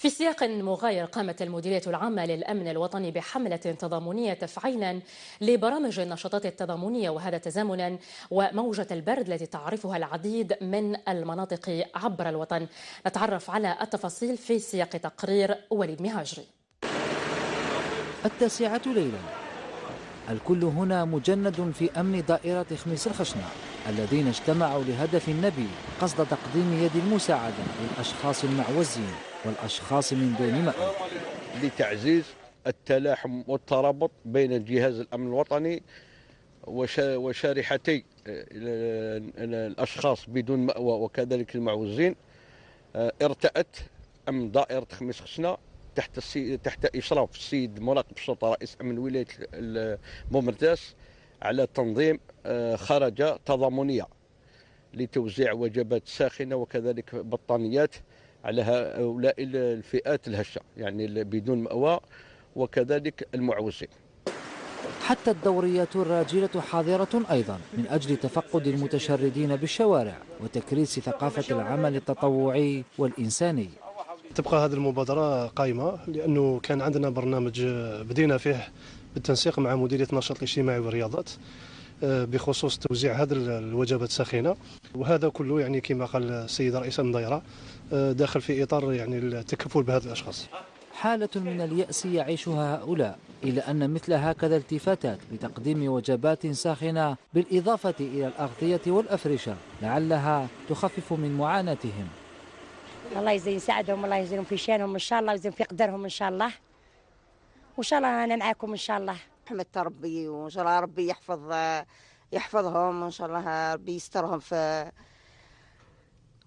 في سياق مغاير، قامت المديرية العامة للأمن الوطني بحملة تضامنية تفعيلا لبرامج النشاطات التضامنية، وهذا تزامنا وموجة البرد التي تعرفها العديد من المناطق عبر الوطن. نتعرف على التفاصيل في سياق تقرير وليد مهاجري. 9 ليلا، الكل هنا مجند في أمن دائرة خميس الخشنة، الذين اجتمعوا لهدف نبيل قصد تقديم يد المساعدة للأشخاص المعوزين والأشخاص من دون مأوى، لتعزيز التلاحم والترابط بين جهاز الأمن الوطني وشارحتي الأشخاص بدون مأوى وكذلك المعوزين. ارتأت أمن دائرة خميس خشنة تحت إشراف السيد مراقب الشرطة رئيس أمن ولاية بومرداس على تنظيم خرجة تضامنية لتوزيع وجبات ساخنة وكذلك بطانيات على هؤلاء الفئات الهشة، يعني بدون مأوى وكذلك المعوزين. حتى الدوريات الراجلة حاضرة أيضا من أجل تفقد المتشردين بالشوارع وتكريس ثقافة العمل التطوعي والإنساني. تبقى هذه المبادرة قائمة لأنه كان عندنا برنامج بدينا فيه بالتنسيق مع مديرية النشاط الاجتماعي والرياضات بخصوص توزيع هذه الوجبات الساخنة، وهذا كله يعني كما قال السيد رئيس الدائرة داخل في إطار يعني التكفل بهذه الأشخاص. حالة من اليأس يعيشها هؤلاء، إلا أن مثل هكذا التفاتات بتقديم وجبات ساخنة بالإضافة إلى الأغطية والأفرشة لعلها تخفف من معاناتهم. الله يساعدهم، الله يزيدهم في شانهم إن شاء الله، ويزيدهم في قدرهم إن شاء الله، وإن شاء الله أنا معاكم إن شاء الله. رحمة ربي، وإن شاء الله ربي يحفظهم، وإن شاء الله ربي يسترهم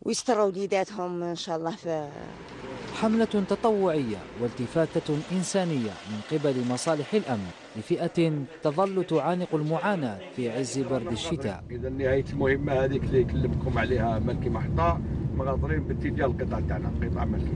ويستر وليداتهم إن شاء الله. حملة تطوعية والتفاتة إنسانية من قبل مصالح الأمن لفئة تظل تعانق المعاناة في عز برد الشتاء. إذا نهاية المهمة هذيك اللي كلمكم عليها ملكي محطة، مغادرين باتجاه القطاع تاعنا، قطاع ملكي.